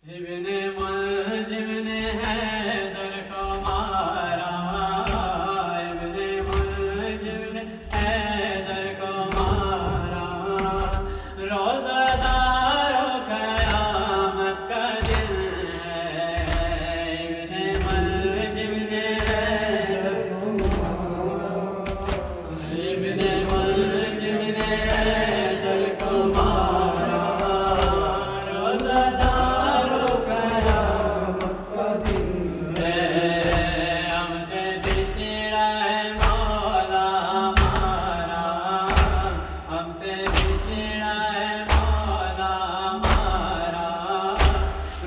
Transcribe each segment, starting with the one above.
ابن ملجم نے حیدر کو مارا، ابن ملجم نے حیدر کو مارا، روزہ دار و قیامت کا دن ہے، ابن ملجم نے حیدر کو مارا، ابن ملجم نے حیدر کو مارا، روزہ دار و قیامت کا دن ہے، ہم سے بچھڑا ہے مولا ہمارا، ہم سے بچھڑا ہے مولا ہمارا،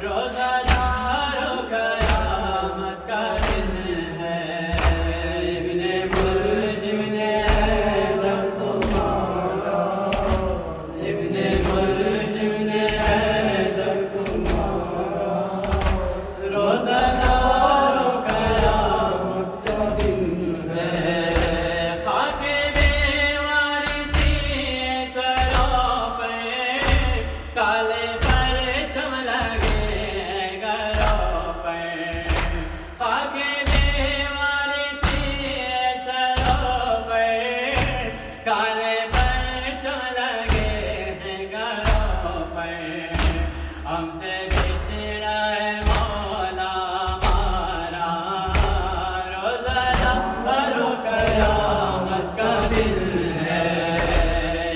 روزہ دار و قیامت کا دن ہے، ابن ملجم نے حیدر کو مارا، ابن ملجم نے حیدر کو مارا، روزہ دار و قیامت کا دن ہے، خاک بیوارسی سروں پہ، کالے پرچم لگے گھروں پہ، خاک بیوارسی سروں پہ، کالے پرچم لگے ہیں گھروں پہ، ہم سے بچھڑا ہے مولا ہمارا، روزہ دار و قیامت کا دن ہے،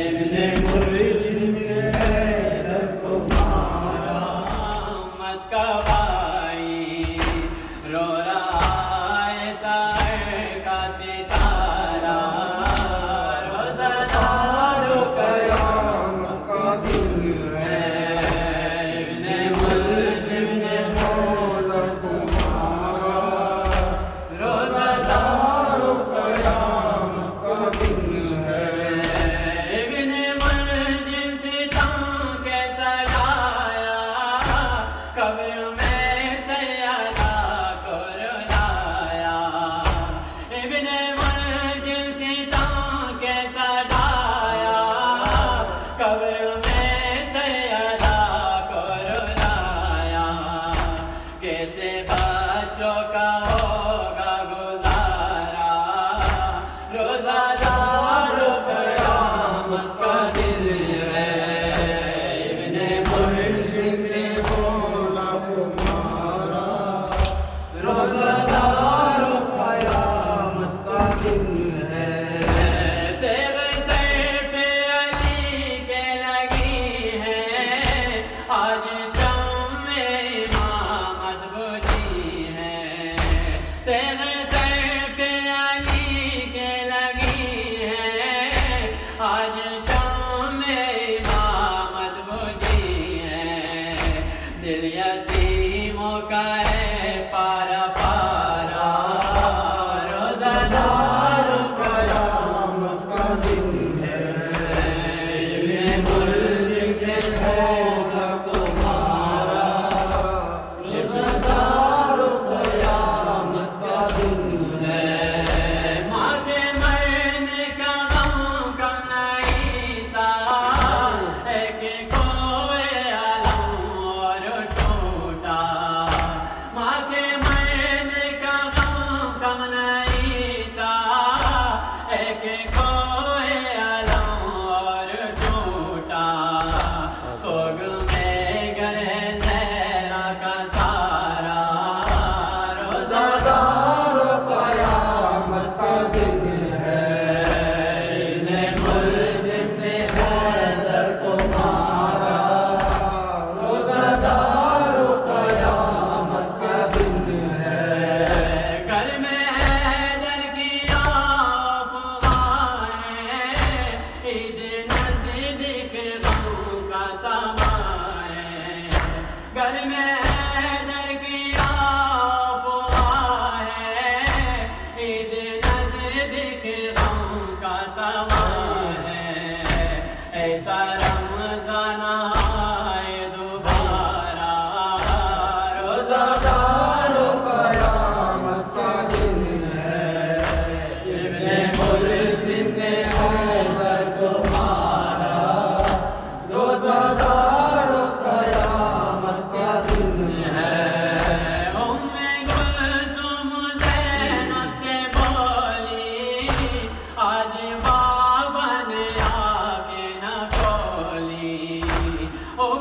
ابن ملجم نے حیدر کو مارا، مت کا بھائی رو رہا ہے سائے کا ستارہ، روزہ دار و قیامت کا دن ہے، ابن ملجم نے حیدر کو مارا، روزہ دار و قیامت کا دن ہے، ابن ملجم ستم کے سجایا، قبر میں سیادہ کو رلایا، ابن ملجم ستم کے سجایا، قبر میں سیادہ کو رلایا، کیسے بچوں کا ہوگا گزارا، روزہ دار و قیامت کا دن ہے، ابن ملجم نے مولا کو مارا، روزہ دار و قیامت کا دن ہے، تیرے سر پہ علی کے لگی ہے، آج شام میں امامت بجھی ہے، تیرے سر پہ علی کے لگی ہے، آج شام میں امامت بجھی ہے، دل یتیموں کا ہے پارا پارا، روزہ دار و قیامت کا دن ہے، ابن ملجم نے حیدر کو مارا۔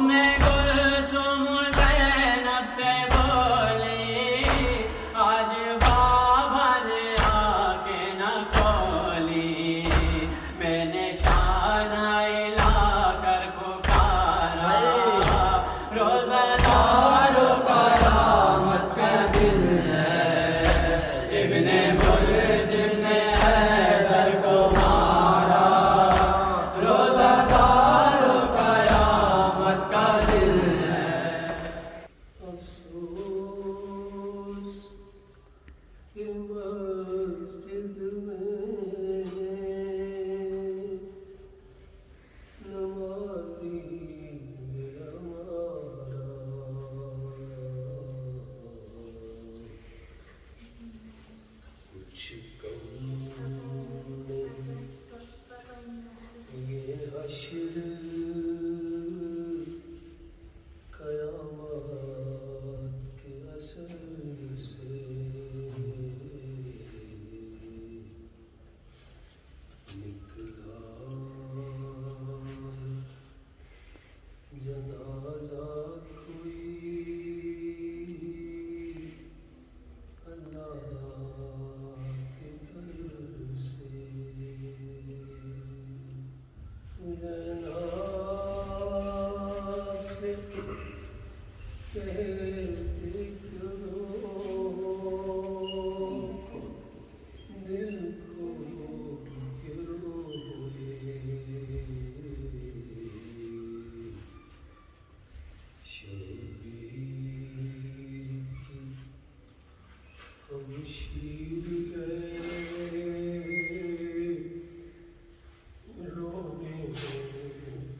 میں گلشم زینب سے بولی آج بابا نے آ کے نہ کھولی میں نے شانہ لا کر پکارا روزہ دار قیامت کا دن ہے ابن ملجم نے حیدر کو مارا روزہ دار قیامت کا دن ہے افسوس کہ مسجد میں نمازی ہمارا کچھ کم نہیں یہ حشر قیامت کے اثر سے نکلا جنازہ کوئی اللہ کے گھر سے زینب سے کہتے کرو دل کو کہ روئے شبیر کی ہم شیر گئے رونے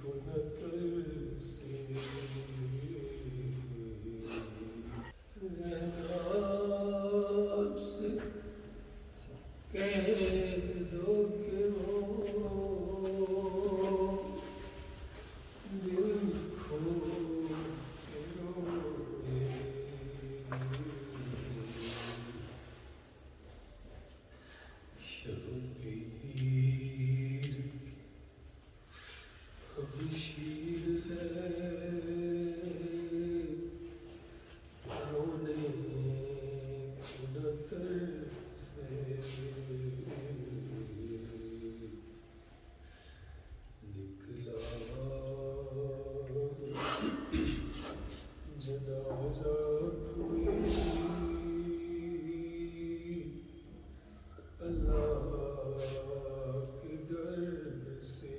کو نہ ترسے زینب سے کہہ دو کہ وہ دل کھو کے روئے شبیر ہم شیر ہے رونے کو نہ ترسے نکلا جنازہ کوئی اللہ کے گھر سے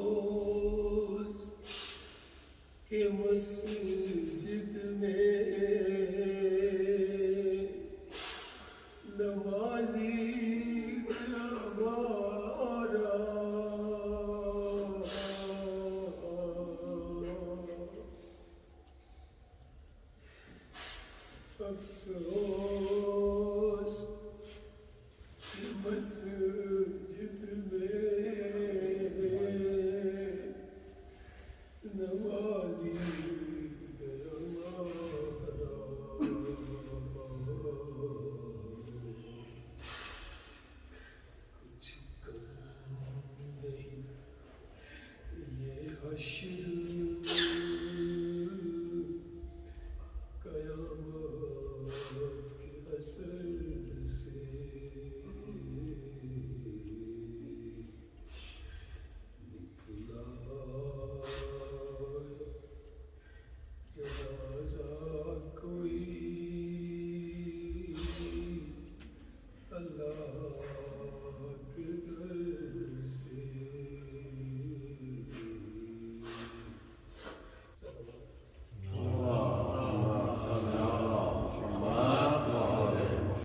افسوس کہ مسجد میں نمازی ہمارا افسوس کہ مسجد میں نمازی ہمارا کچھ کم نہیں یہ حشر